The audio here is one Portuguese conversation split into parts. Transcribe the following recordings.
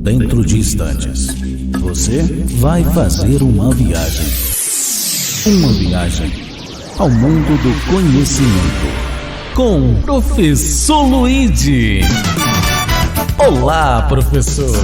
Dentro de instantes, você vai fazer uma viagem. Uma viagem ao mundo do conhecimento. Com o Professor Luigi. Olá, professor.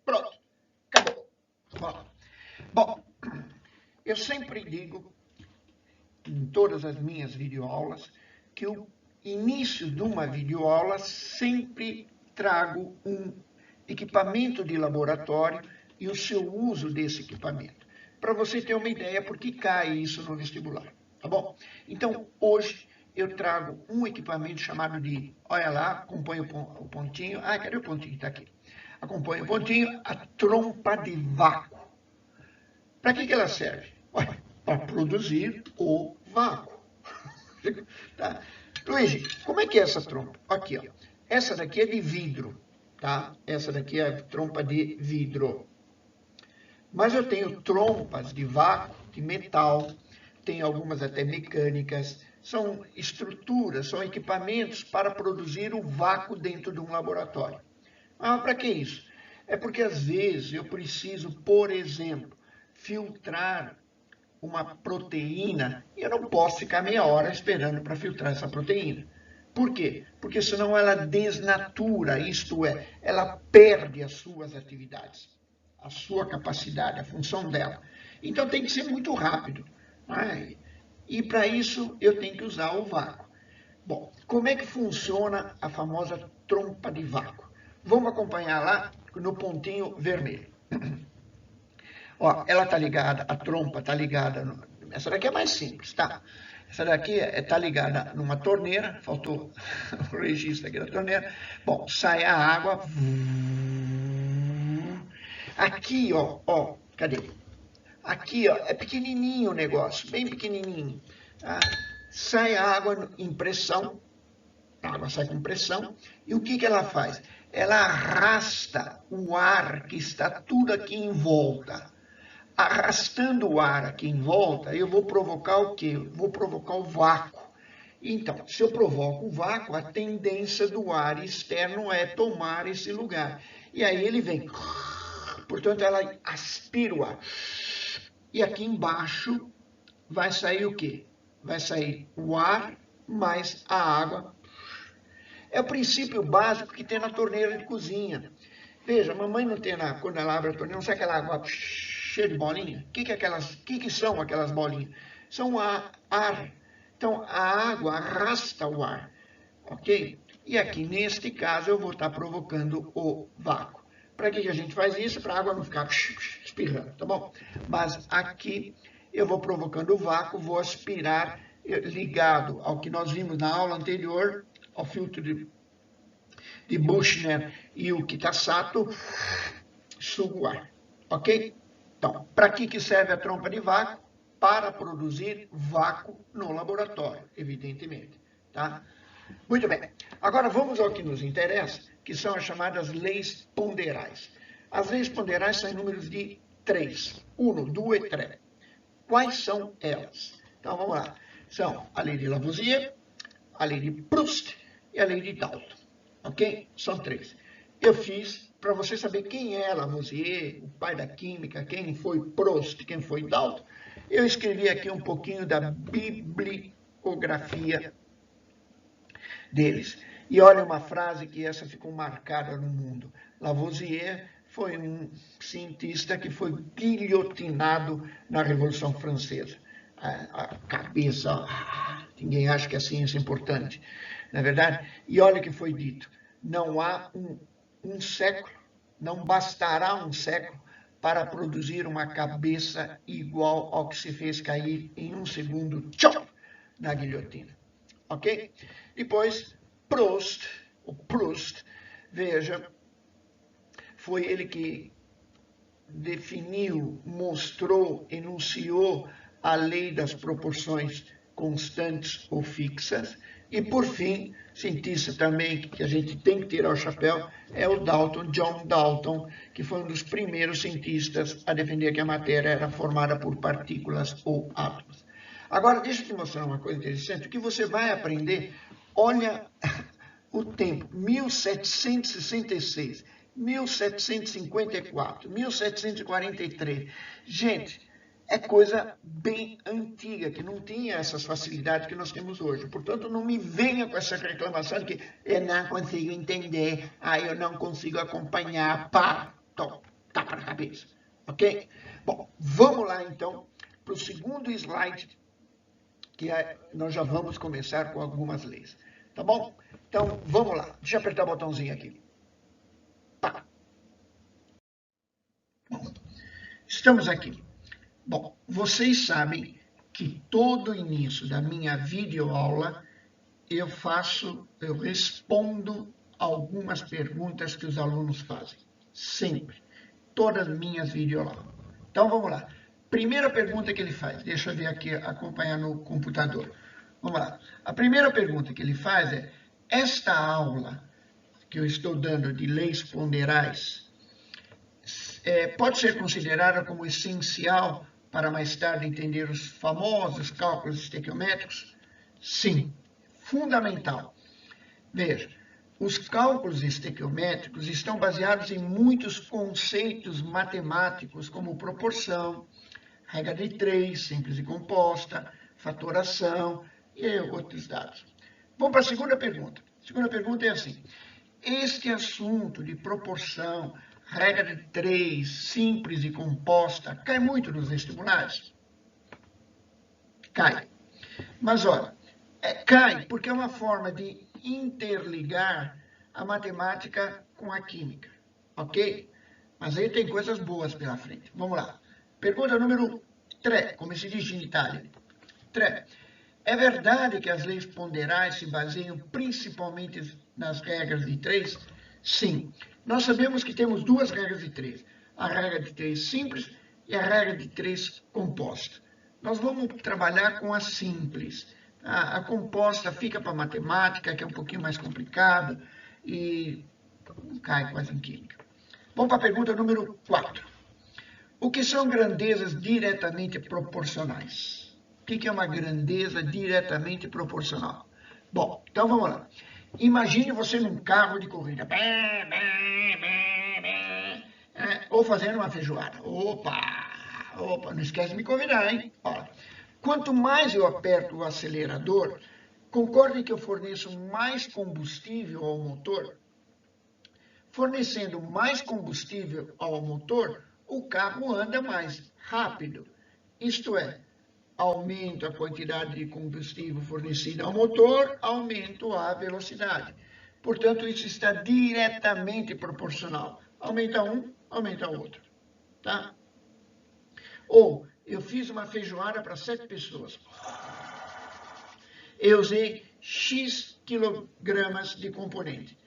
Pronto, acabou. Bom, eu sempre digo em todas as minhas videoaulas que o início de uma videoaula sempre trago um equipamento de laboratório e o seu uso desse equipamento, para você ter uma ideia porque cai isso no vestibular, tá bom? Então, hoje eu trago um equipamento chamado de, olha lá, acompanha o pontinho, cadê o pontinho? Está aqui. Acompanha o pontinho, a trompa de vácuo. Para que ela serve? Para produzir o vácuo. Tá? Luigi, como é que é essa trompa? Aqui, ó. Essa daqui é de vidro, tá? Essa daqui é a trompa de vidro. Mas eu tenho trompas de vácuo, de metal, tenho algumas até mecânicas. São estruturas, são equipamentos para produzir o vácuo dentro de um laboratório. Mas para que isso? É porque às vezes eu preciso, por exemplo, filtrar uma proteína e eu não posso ficar meia hora esperando para filtrar essa proteína. Por quê? Porque senão ela desnatura, isto é, ela perde as suas atividades, a sua capacidade, a função dela. Então tem que ser muito rápido. E para isso eu tenho que usar o vácuo. Bom, como é que funciona a famosa trompa de vácuo? Vamos acompanhar lá no pontinho vermelho. Ó, ela está ligada, a trompa está ligada, essa daqui é mais simples, tá? Essa daqui está ligada numa torneira, faltou o registro aqui da torneira. Bom, sai a água. Aqui, ó, cadê? Aqui, ó, é pequenininho o negócio, bem pequenininho. Tá? Sai a água em pressão, a água sai com pressão, e o que ela faz? Ela arrasta o ar que está tudo aqui em volta. Arrastando o ar aqui em volta, eu vou provocar o quê? Vou provocar o vácuo. Então, se eu provoco o vácuo, a tendência do ar externo é tomar esse lugar. E aí ele vem. Portanto, ela aspira o ar. E aqui embaixo vai sair o quê? Vai sair o ar mais a água. É o princípio básico que tem na torneira de cozinha. Veja, a mamãe não tem, quando ela abre a torneira, não sai aquela água cheia de bolinha? O que são aquelas bolinhas? São ar. Então, a água arrasta o ar, ok? E aqui, neste caso, eu vou estar provocando o vácuo. Para que a gente faz isso? Para a água não ficar espirrando, tá bom? Mas aqui, eu vou provocando o vácuo, vou aspirar, ligado ao que nós vimos na aula anterior, ao filtro de Büchner e o Kitasato, sugo o ar, ok? Então, para que serve a trompa de vácuo? Para produzir vácuo no laboratório, evidentemente, tá? Muito bem. Agora vamos ao que nos interessa, que são as chamadas leis ponderais. As leis ponderais são em números de 3. 1, 2 e 3. Quais são elas? Então, vamos lá. São a lei de Lavoisier, a lei de Proust e a lei de Dalton. Ok? São 3. Eu fiz para você saber quem é Lavoisier, o pai da química, quem foi Proust, quem foi Dalton. Eu escrevi aqui um pouquinho da bibliografia deles. E olha uma frase que essa ficou marcada no mundo. Lavoisier foi um cientista que foi guilhotinado na Revolução Francesa. A cabeça, ninguém acha que a ciência é importante, não é verdade? E olha o que foi dito. Não há um século, não bastará um século para produzir uma cabeça igual ao que se fez cair em um segundo, tchau, na guilhotina. Ok? Depois, Proust, veja, foi ele que definiu, mostrou, enunciou a lei das proporções constantes ou fixas. E, por fim, cientista também que a gente tem que tirar o chapéu, é o Dalton, John Dalton, que foi um dos primeiros cientistas a defender que a matéria era formada por partículas ou átomos. Agora, deixa eu te mostrar uma coisa interessante. O que você vai aprender, olha o tempo, 1766, 1754, 1743. Gente, é coisa bem antiga, que não tinha essas facilidades que nós temos hoje. Portanto, não me venha com essa reclamação de que eu não consigo entender, eu não consigo acompanhar, pá, tapa na cabeça, ok? Bom, vamos lá então para o segundo slide, que nós já vamos começar com algumas leis, tá bom? Então, vamos lá, deixa eu apertar o botãozinho aqui. Pá. Bom, estamos aqui. Bom, vocês sabem que todo início da minha videoaula eu respondo algumas perguntas que os alunos fazem. Sempre. Todas as minhas videoaulas. Então, vamos lá. Primeira pergunta que ele faz, deixa eu ver aqui, acompanhar no computador. Vamos lá. A primeira pergunta que ele faz é, esta aula que eu estou dando de leis ponderais pode ser considerada como essencial para mais tarde entender os famosos cálculos estequiométricos? Sim, fundamental. Veja, os cálculos estequiométricos estão baseados em muitos conceitos matemáticos, como proporção, regra de 3, simples e composta, fatoração e outros dados. Vamos para a segunda pergunta. A segunda pergunta é assim, este assunto de proporção, regra de 3, simples e composta, cai muito nos vestibulares? Cai. Mas, olha, cai porque é uma forma de interligar a matemática com a química, ok? Mas aí tem coisas boas pela frente. Vamos lá. Pergunta número 3, como se diz em Itália. 3. É verdade que as leis ponderais se baseiam principalmente nas regras de 3? Sim. Nós sabemos que temos duas regras de 3. A regra de 3 simples e a regra de 3 composta. Nós vamos trabalhar com a simples. A composta fica para matemática, que é um pouquinho mais complicado e não cai quase em química. Vamos para a pergunta número 4. O que são grandezas diretamente proporcionais? O que é uma grandeza diretamente proporcional? Bom, então vamos lá. Imagine você num carro de corrida, ou fazendo uma feijoada. Opa, não esquece de me convidar, hein? Olha, quanto mais eu aperto o acelerador, concordem que eu forneço mais combustível ao motor? Fornecendo mais combustível ao motor, o carro anda mais rápido. Isto é, aumento a quantidade de combustível fornecida ao motor, aumento a velocidade. Portanto, isso está diretamente proporcional. Aumenta um, aumenta o outro. Tá? Ou, eu fiz uma feijoada para 7 pessoas. Eu usei X quilogramas de componente.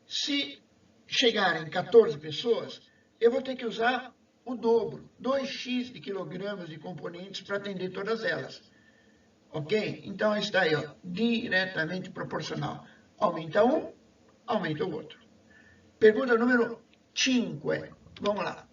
Se chegarem 14 pessoas, eu vou ter que usar o dobro, 2x de quilogramas de componentes para atender todas elas. Ok? Então, está aí, ó, diretamente proporcional. Aumenta um, aumenta o outro. Pergunta número 5. Vamos lá.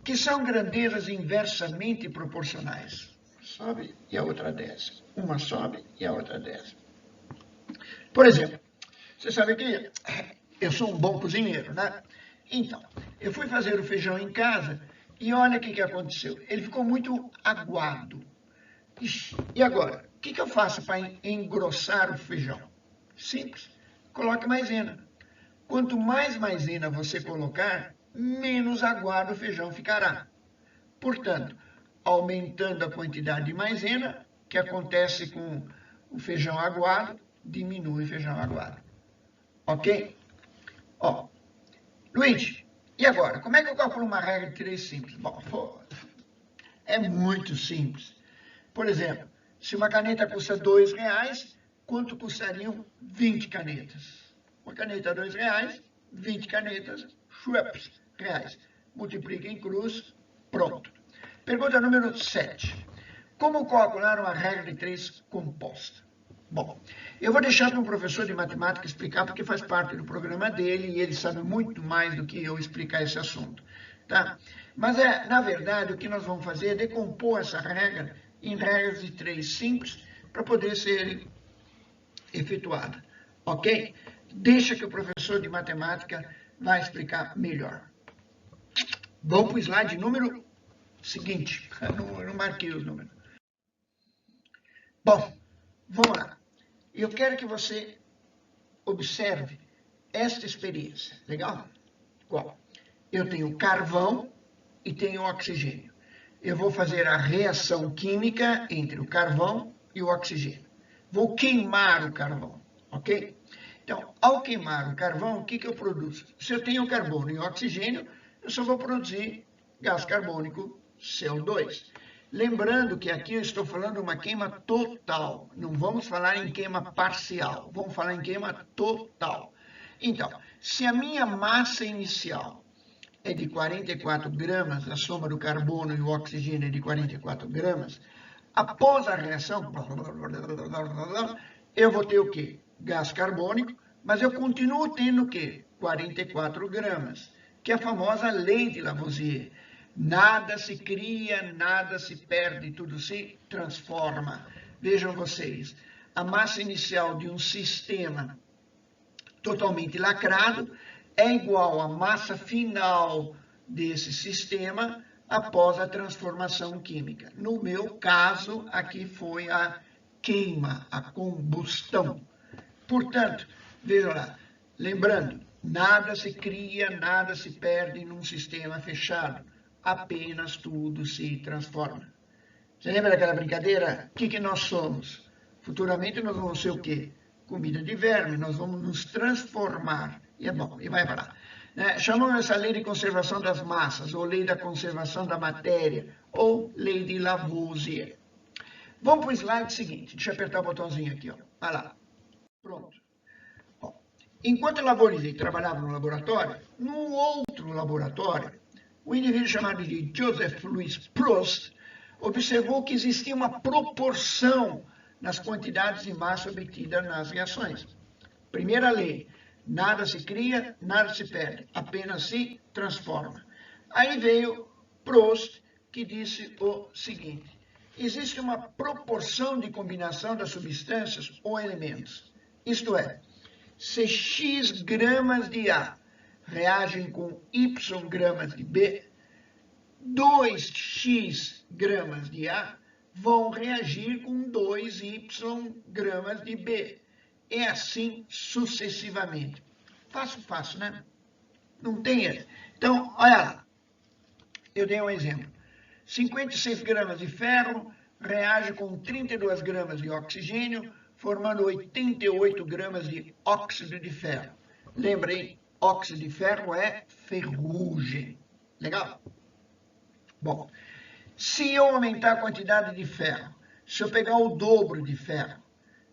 Que são grandezas inversamente proporcionais? Sobe e a outra desce. Uma sobe e a outra desce. Por exemplo, você sabe que eu sou um bom cozinheiro, né? Então, eu fui fazer o feijão em casa e olha o que aconteceu. Ele ficou muito aguado. Ixi, e agora? O que eu faço para engrossar o feijão? Simples. Coloque maisena. Quanto mais maisena você colocar, menos aguado o feijão ficará. Portanto, aumentando a quantidade de maisena, que acontece com o feijão aguado, diminui o feijão aguado. Ok? Ó, Luiz, e agora? Como é que eu calculo uma regra de 3 simples? Bom, é muito simples. Por exemplo, se uma caneta custa R$2, quanto custariam 20 canetas? Uma caneta R$2, 20 canetas, reais. Multiplica em cruz, pronto. Pergunta número 7. Como calcular uma regra de 3 composta? Bom, eu vou deixar para um professor de matemática explicar, porque faz parte do programa dele e ele sabe muito mais do que eu explicar esse assunto, tá? Mas, na verdade, o que nós vamos fazer é decompor essa regra em regras de 3 simples para poder ser efetuada, ok? Deixa que o professor de matemática vai explicar melhor. Vamos para o slide número seguinte. Eu não marquei os números. Bom, vamos lá. Eu quero que você observe esta experiência. Legal? Qual? Eu tenho carvão e tenho oxigênio. Eu vou fazer a reação química entre o carvão e o oxigênio. Vou queimar o carvão, ok? Então, ao queimar o carvão, o que eu produzo? Se eu tenho carbono e oxigênio, eu só vou produzir gás carbônico, CO2. Lembrando que aqui eu estou falando de uma queima total, não vamos falar em queima parcial, vamos falar em queima total. Então, se a minha massa inicial é de 44 gramas, a soma do carbono e o oxigênio é de 44 gramas, após a reação, eu vou ter o quê? Gás carbônico, mas eu continuo tendo o quê? 44 gramas, que é a famosa lei de Lavoisier. Nada se cria, nada se perde, tudo se transforma. Vejam vocês, a massa inicial de um sistema totalmente lacrado é igual à massa final desse sistema após a transformação química. No meu caso, aqui foi a queima, a combustão. Portanto, vejam lá, lembrando, nada se cria, nada se perde num sistema fechado. Apenas tudo se transforma. Você lembra daquela brincadeira? O que nós somos? Futuramente nós vamos ser o quê? Comida de verme, nós vamos nos transformar. E é bom, e vai para lá. Chamamos essa lei de conservação das massas, ou lei da conservação da matéria, ou lei de Lavoisier. Vamos para o slide seguinte. Deixa eu apertar o botãozinho aqui, ó. Vai lá. Pronto. Bom, enquanto Lavoisier trabalhava no laboratório, no outro laboratório, o indivíduo chamado de Joseph Louis Proust observou que existia uma proporção nas quantidades de massa obtidas nas reações. Primeira lei, nada se cria, nada se perde, apenas se transforma. Aí veio Proust, que disse o seguinte: existe uma proporção de combinação das substâncias ou elementos. Isto é, se X gramas de A reagem com Y gramas de B, 2x gramas de A vão reagir com 2y gramas de B. E assim sucessivamente. Fácil, né? Não tem esse. Então, olha lá. Eu dei um exemplo. 56 gramas de ferro reage com 32 gramas de oxigênio, formando 88 gramas de óxido de ferro. Lembrem, óxido de ferro é ferrugem. Legal? Bom, se eu aumentar a quantidade de ferro, se eu pegar o dobro de ferro,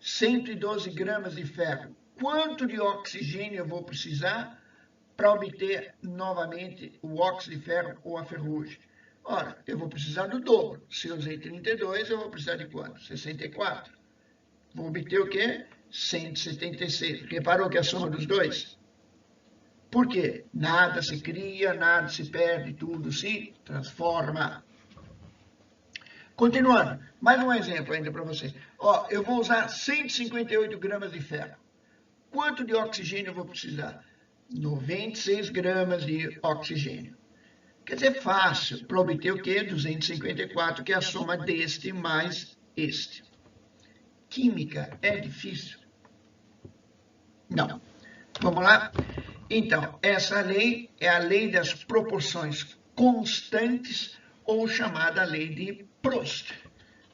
112 gramas de ferro, quanto de oxigênio eu vou precisar para obter novamente o óxido de ferro ou a ferrugem? Ora, eu vou precisar do dobro. Se eu usei 32, eu vou precisar de quanto? 64. Vou obter o quê? 176. Reparou que é a soma dos dois? Por quê? Nada se cria, nada se perde, tudo se transforma. Continuando, mais um exemplo ainda para vocês. Ó, eu vou usar 158 gramas de ferro. Quanto de oxigênio eu vou precisar? 96 gramas de oxigênio. Quer dizer, fácil, para obter o quê? 254, que é a soma deste mais este. Química é difícil? Não. Vamos lá? Então, essa lei é a lei das proporções constantes, ou chamada lei de Proust.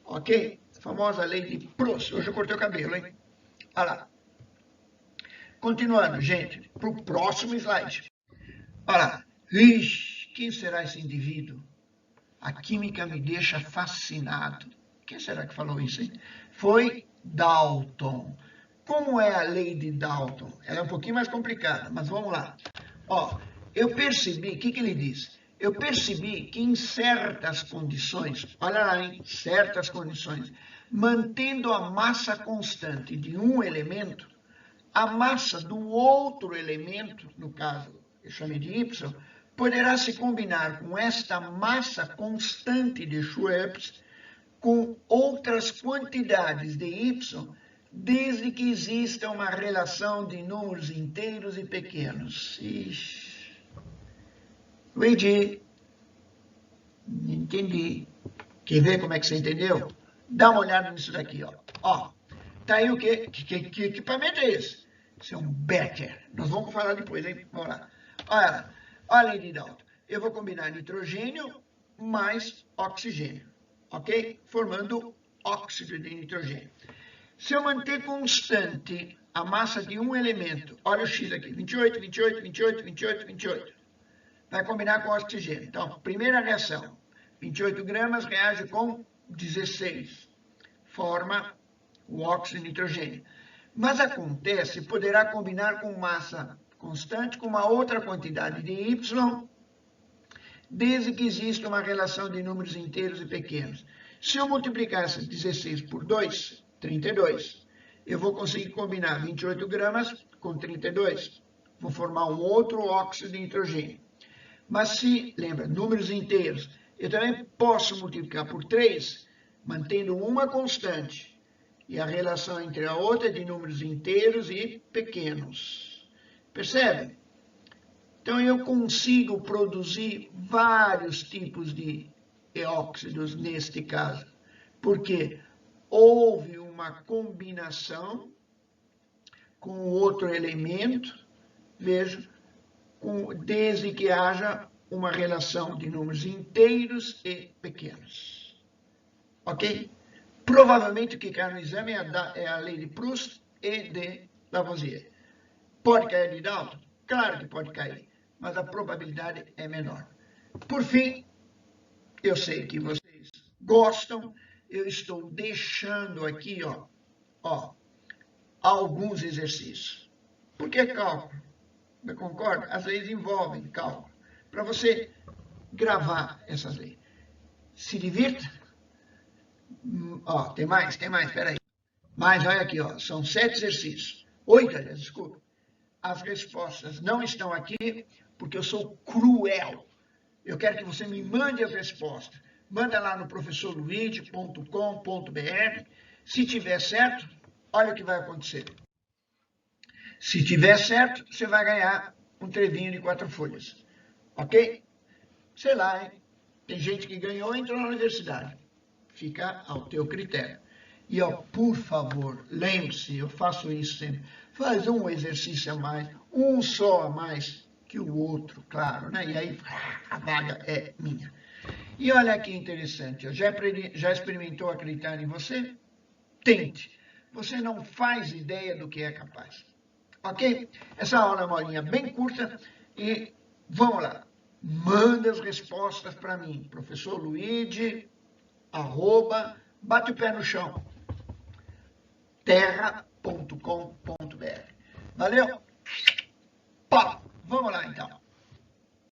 Ok? A famosa lei de Proust. Hoje eu cortei o cabelo, hein? Olha lá. Continuando, gente, para o próximo slide. Olha lá. Ixi, quem será esse indivíduo? A química me deixa fascinado. Quem será que falou isso, hein? Foi Dalton. Como é a lei de Dalton? Ela é um pouquinho mais complicada, mas vamos lá. Ó, eu percebi, o que ele diz? Eu percebi que em certas condições, olha lá, em certas condições, mantendo a massa constante de um elemento, a massa do outro elemento, no caso, eu chamei de Y, poderá se combinar com esta massa constante de Schweppes com outras quantidades de y, desde que exista uma relação de números inteiros e pequenos. Ixi. Luigi, entendi. Quer ver como é que você entendeu? Dá uma olhada nisso daqui, ó. Ó, tá aí o quê? Que equipamento é esse? Isso é um becker. Nós vamos falar depois, hein? Vamos lá. Olha, Lady Dalton. Eu vou combinar nitrogênio mais oxigênio, ok? Formando óxido de nitrogênio. Se eu manter constante a massa de um elemento, olha o X aqui, 28, 28, 28, 28, 28. Vai combinar com oxigênio. Então, primeira reação, 28 gramas reage com 16. Forma o óxido de nitrogênio. Mas acontece, poderá combinar com massa constante com uma outra quantidade de Y, desde que exista uma relação de números inteiros e pequenos. Se eu multiplicar essas 16 por 2, 32, eu vou conseguir combinar 28 gramas com 32. Vou formar um outro óxido de nitrogênio. Mas se, lembra, números inteiros, eu também posso multiplicar por 3, mantendo uma constante. E a relação entre a outra é de números inteiros e pequenos. Percebe? Então, eu consigo produzir vários tipos de óxidos neste caso. Porque houve uma combinação com outro elemento, veja, desde que haja uma relação de números inteiros e pequenos. Ok? Provavelmente o que cai no exame é a lei de Proust e de Lavoisier. Pode cair de Dalton? Claro que pode cair, mas a probabilidade é menor. Por fim, eu sei que vocês gostam, eu estou deixando aqui, ó, alguns exercícios. Por que cálculo? Você concorda? As leis envolvem cálculo. Para você gravar essas leis. Se divirta. Ó, tem mais, espera aí. Mas olha aqui, ó, são 7 exercícios. 8, aliás, desculpa. As respostas não estão aqui porque eu sou cruel. Eu quero que você me mande as respostas. Manda lá no professorluigi.com.br. Se tiver certo, olha o que vai acontecer. Se tiver certo, você vai ganhar um trevinho de 4 folhas. Ok? Sei lá, hein? Tem gente que ganhou e entrou na universidade. Fica ao teu critério. E, ó, por favor, lembre-se, eu faço isso sempre. Faz um exercício a mais, um só a mais que o outro, claro, né? E aí a vaga é minha. E olha que interessante, já experimentou acreditar em você? Tente. Você não faz ideia do que é capaz. Ok? Essa aula é uma aulinha bem curta e vamos lá. Manda as respostas para mim, professor Luigi, @bate o pé no chão, terra.com.br. Valeu?